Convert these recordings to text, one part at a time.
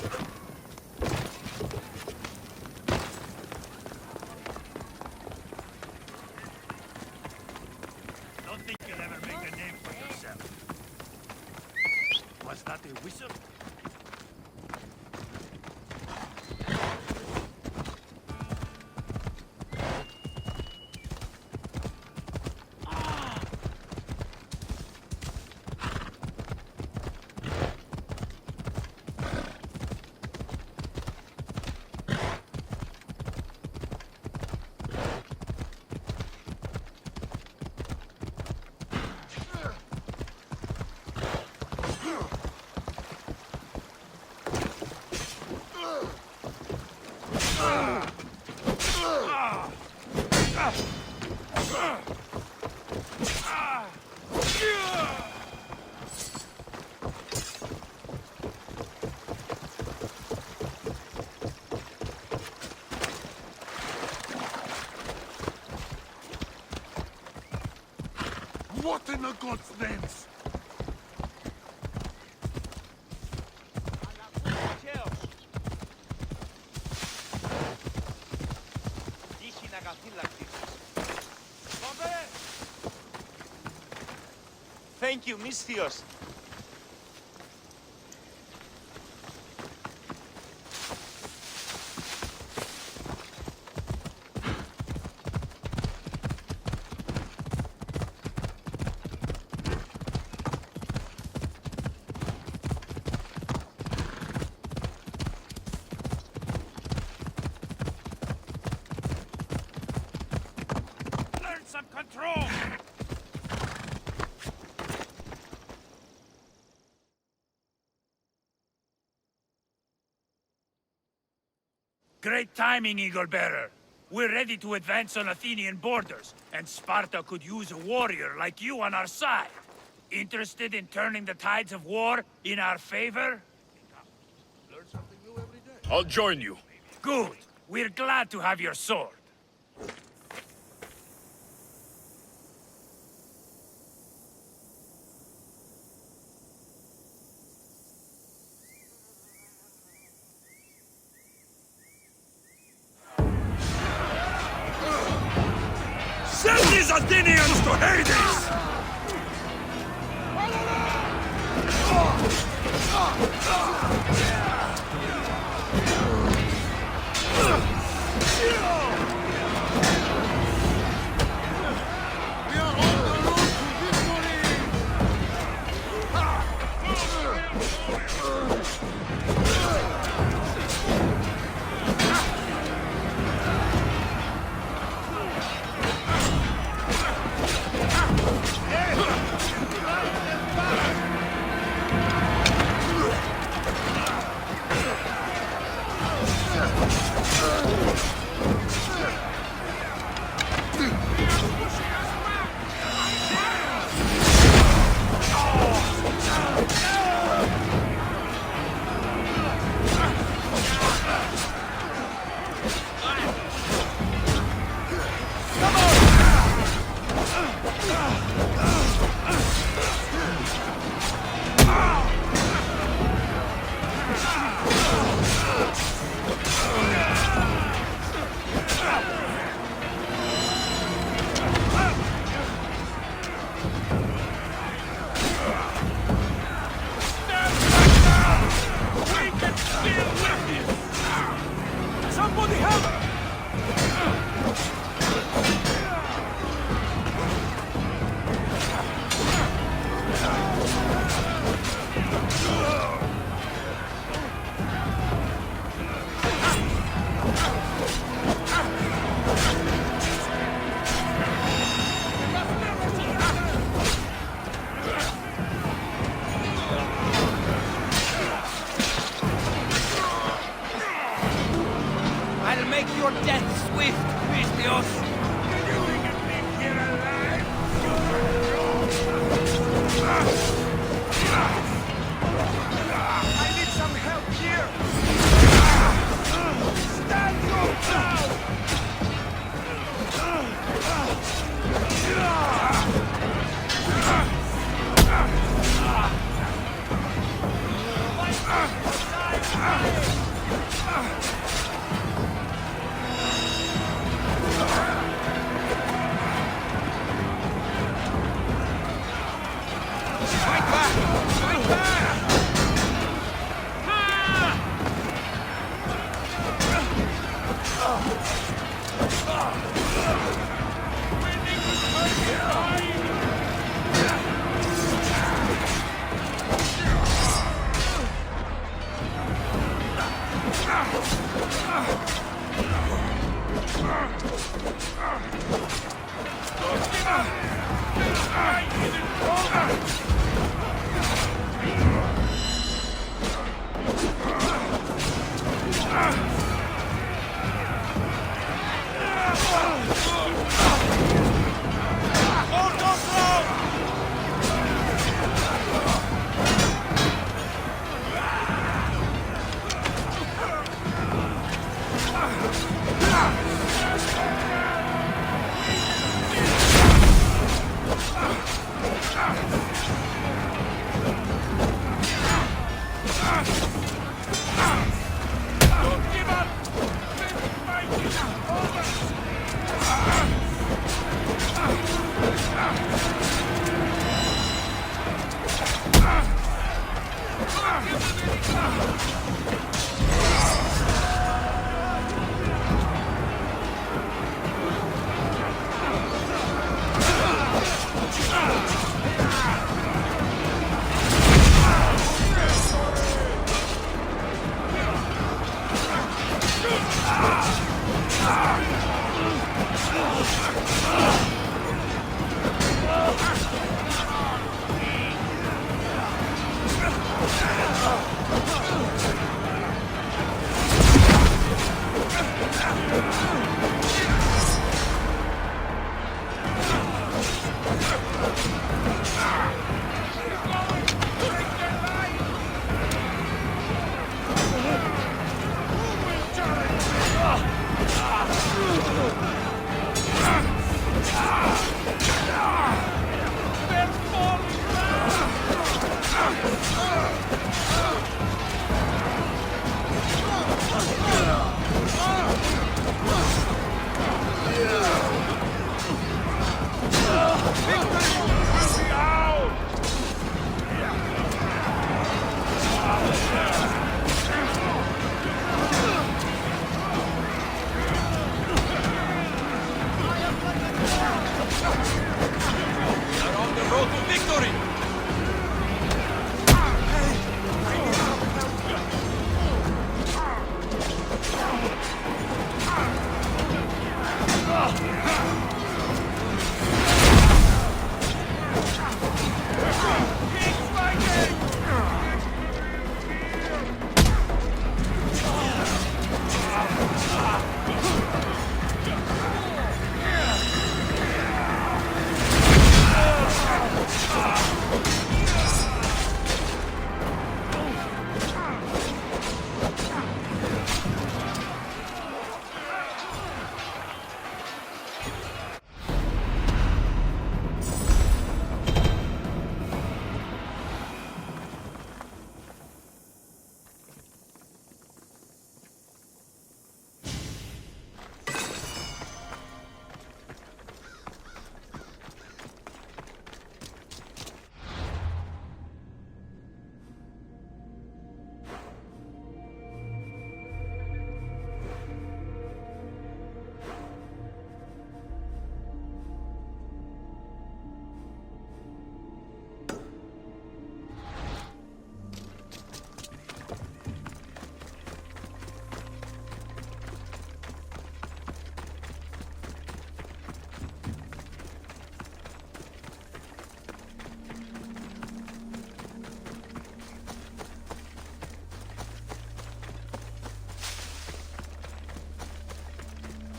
Don't think you'll ever make a name for yourself. Was that a whistle? What in the God's names? Thank you, Misthios. Learn some control! Great timing, Eagle Bearer. We're ready to advance on Athenian borders, and Sparta could use a warrior like you on our side. Interested in turning the tides of war in our favor? I'll join you. Good. We're glad to have your sword. Send these Athenians to Hades!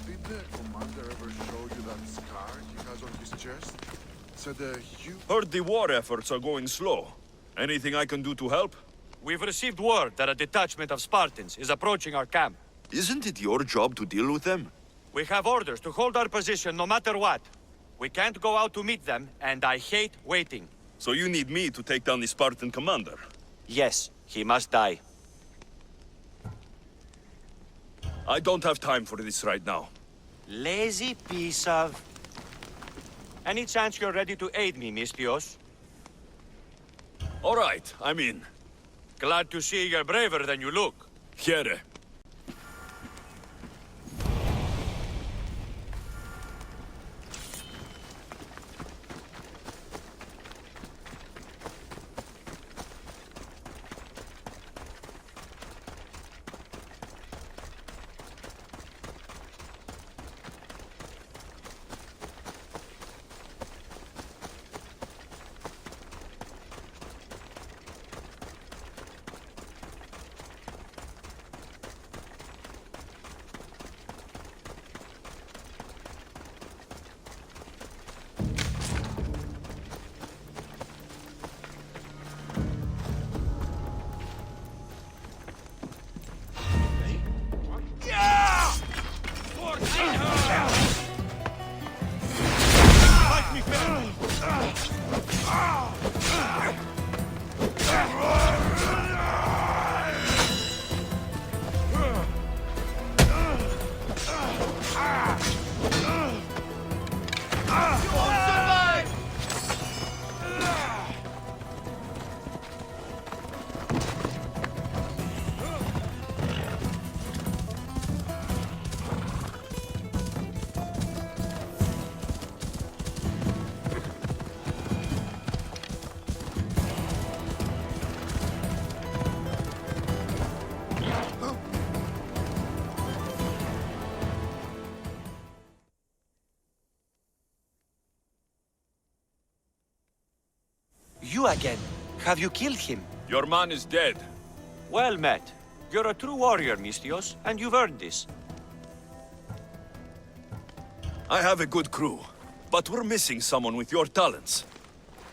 Did the commander ever show you that scar he has on his chest? Said you... Heard the war efforts are going slow. Anything I can do to help? We've received word that a detachment of Spartans is approaching our camp. Isn't it your job to deal with them? We have orders to hold our position no matter what. We can't go out to meet them, and I hate waiting. So you need me to take down the Spartan commander? Yes, he must die. I don't have time for this right now. Lazy piece of... Any chance you're ready to aid me, Misthios? All right, I'm in. Glad to see you're braver than you look. Here. you again? Have you killed him? Your man is dead. Well met. You're a true warrior, Mystios, and you've earned this. I have a good crew, but we're missing someone with your talents.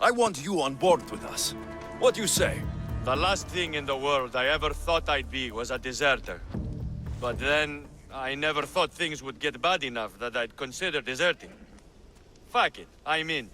I want you on board with us. What do you say? The last thing in the world I ever thought I'd be was a deserter. But then, I never thought things would get bad enough that I'd consider deserting. Fuck it, I'm in.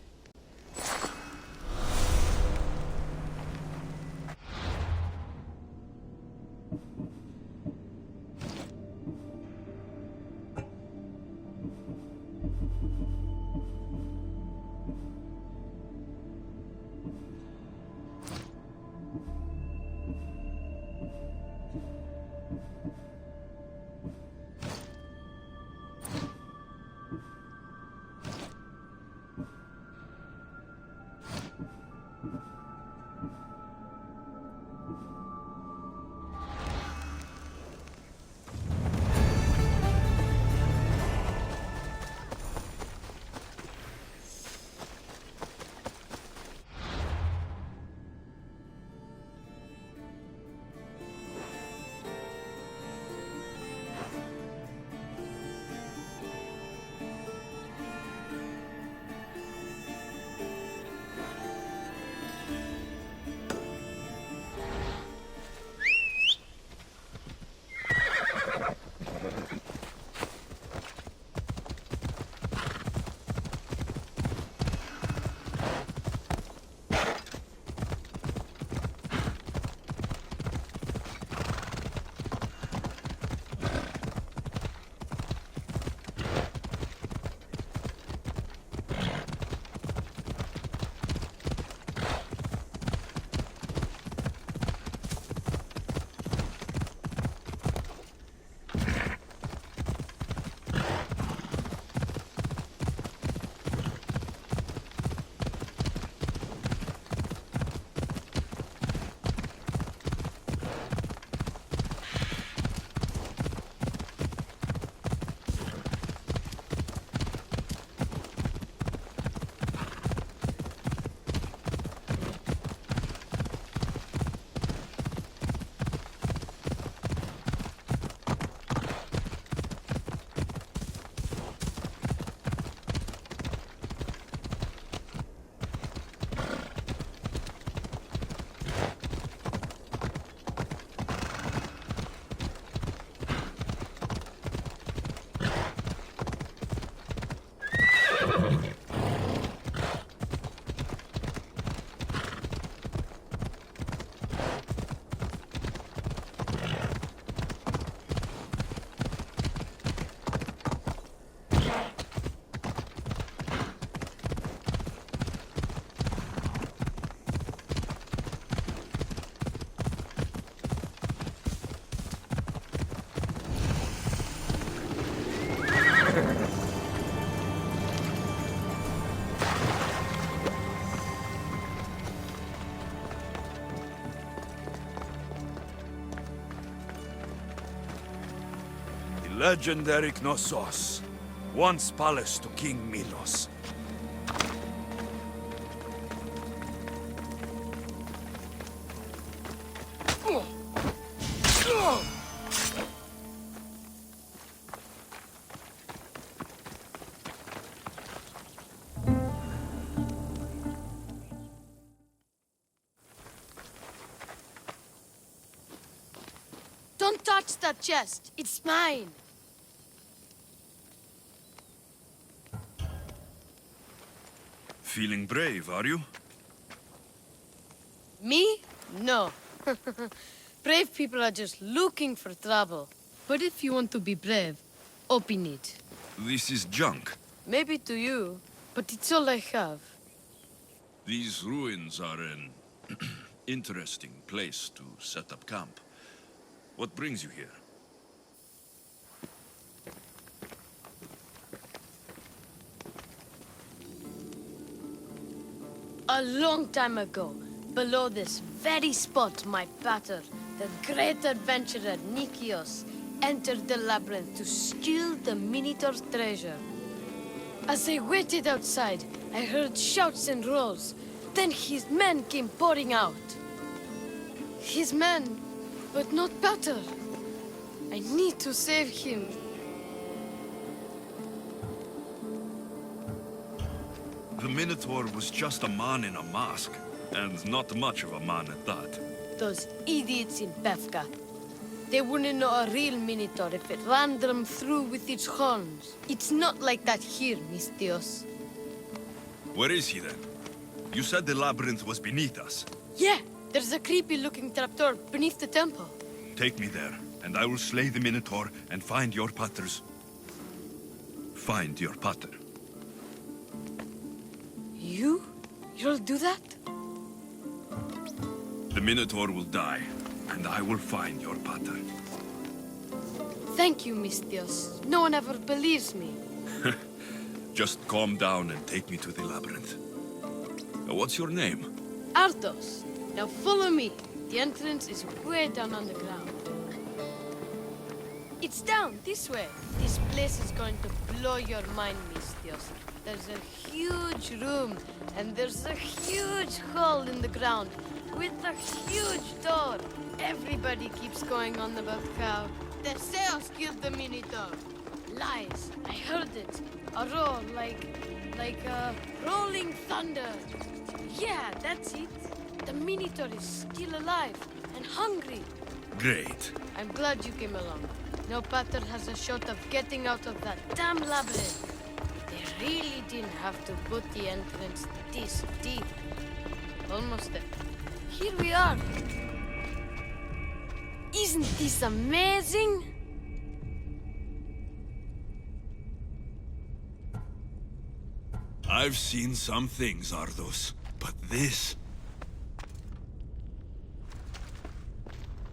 Legendary Knossos, once palace to King Milos. Don't touch that chest. It's mine. Feeling brave, are you? Me? No. Brave people are just looking for trouble. But if you want to be brave, open it. This is junk. Maybe to you, but it's all I have. These ruins are an interesting place to set up camp. What brings you here? A long time ago, below this very spot, my pater, the great adventurer Nikios, entered the labyrinth to steal the Minotaur's treasure. As I waited outside, I heard shouts and roars. then his men came pouring out. His men, but not better. I need to save him. The Minotaur was just a man in a mask, and not much of a man at that. Those idiots in Pefka. They wouldn't know a real Minotaur if it ran them through with its horns. It's not like that here, mis Dios. Where is he then? You said the labyrinth was beneath us. Yeah, there's a creepy-looking trapdoor beneath the temple. Take me there, and I will slay the Minotaur and find your paters. Find your pater. You'll do that? The Minotaur will die, and I will find your pater. Thank you, mis Dios. No one ever believes me. Just calm down and take me to the labyrinth. What's your name? Ardos. Now follow me. The entrance is way down on the ground. It's down this way. This place is going to blow your mind, mis Dios. There's a huge room, and there's a huge hole in the ground with a huge door. Everybody keeps going on about how Teseu killed the Minotaur. Lies. I heard it. A roar like rolling thunder. Yeah, that's it. The Minotaur is still alive and hungry. Great. I'm glad you came along. No pater has a shot of getting out of that damn labyrinth. They really didn't have to put the entrance this deep. Almost there. Here we are. Isn't this amazing? I've seen some things, Ardos, but this...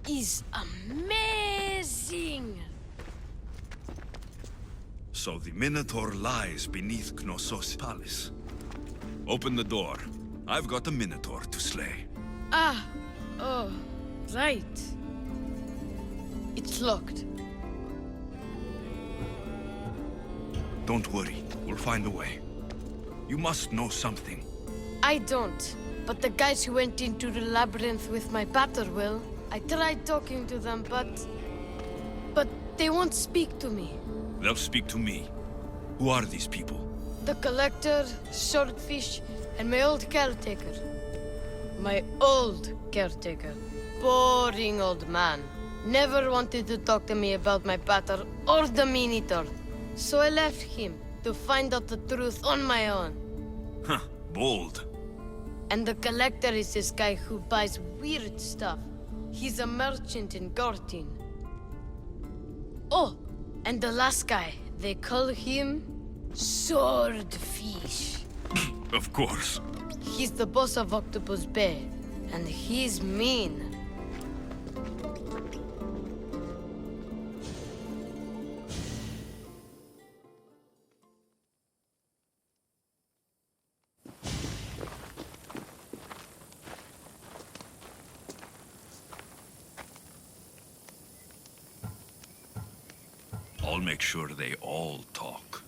Is amazing. So the Minotaur lies beneath Knossos' palace. Open the door. I've got a Minotaur to slay. Oh, right. It's locked. Don't worry, we'll find a way. You must know something. I don't, but the guys who went into the labyrinth with my pater will. I tried talking to them, but they won't speak to me. They'll speak to me. Who are these people? The collector, swordfish, and my old caretaker. My old caretaker. Boring old man. Never wanted to talk to me about my pater or the Minotaur. So I left him to find out the truth on my own. Huh, bold. And the collector is this guy who buys weird stuff. He's a merchant in Gortin. Oh, and the last guy, they call him Swordfish. Of course. He's the boss of Octopus Bay, and he's mean. I'll make sure they all talk.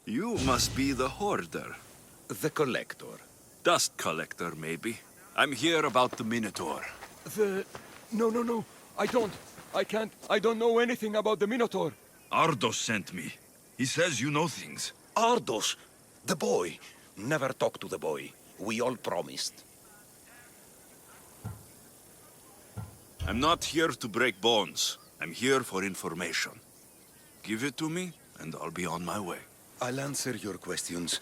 You must be the hoarder. The collector. Dust collector, maybe. I'm here about the Minotaur. No. I don't. I can't. I don't know anything about the Minotaur. Ardos sent me. He says you know things. Ardos, the boy. Never talk to the boy. We all promised. I'm not here to break bones. I'm here for information. Give it to me, and I'll be on my way. I'll answer your questions,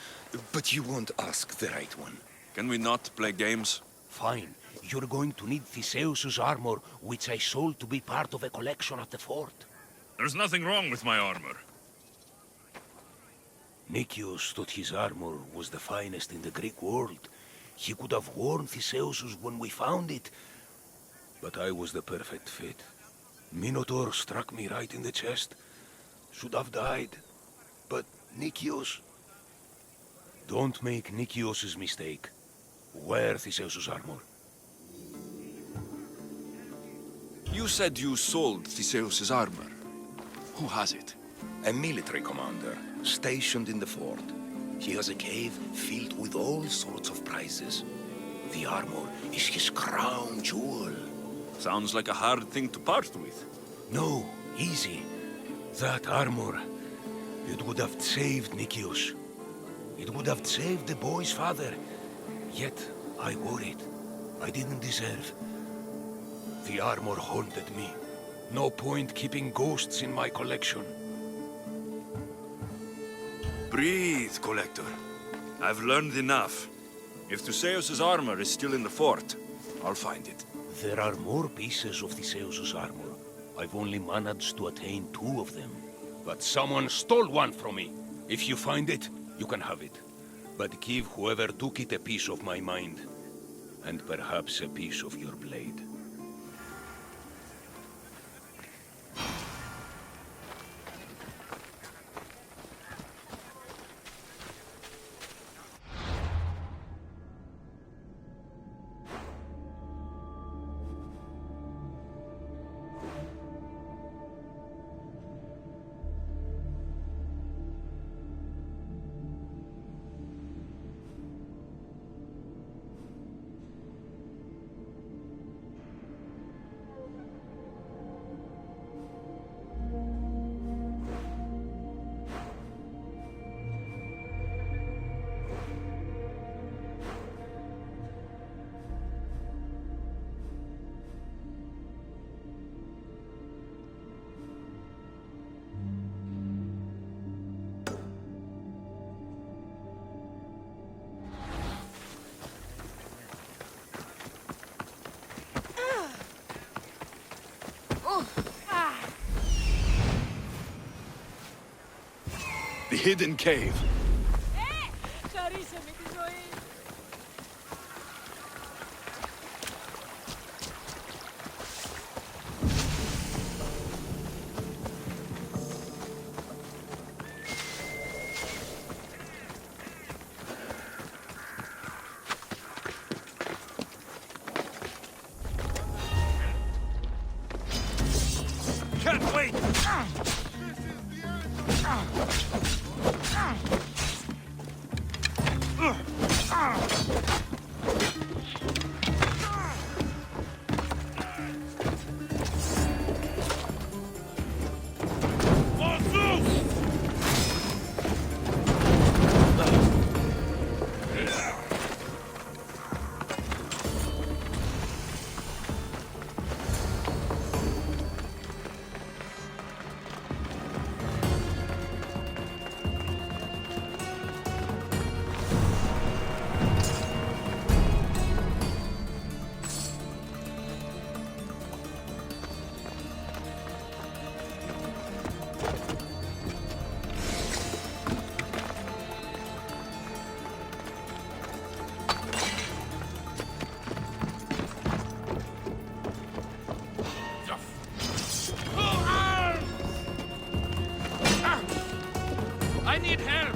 but you won't ask the right one. Can we not play games? Fine. You're going to need Theseus's armor, which I sold to be part of a collection at the fort. There's nothing wrong with my armor. Nicias thought his armor was the finest in the Greek world. He could have worn Theseus's when we found it, but I was the perfect fit. Minotaur struck me right in the chest. Should have died, but Nicias... Don't make Nicias's mistake. Wear Theseus's armor. You said you sold Theseus's armor. Who has it? A military commander, stationed in the fort. He has a cave filled with all sorts of prizes. The armor is his crown jewel. Sounds like a hard thing to part with. No, easy. That armor, it would have saved Nicias. It would have saved the boy's father. Yet, I wore it. I didn't deserve. The armor haunted me. No point keeping ghosts in my collection. Breathe, Collector. I've learned enough. If Theseus's armor is still in the fort, I'll find it. There are more pieces of Theseus's armor. I've only managed to attain 2 of them. But someone stole one from me. If you find it, you can have it. But give whoever took it a piece of my mind. And perhaps a piece of your blade. The hidden cave. Χαρίσαμε τη ζωή. Can't wait! I need help!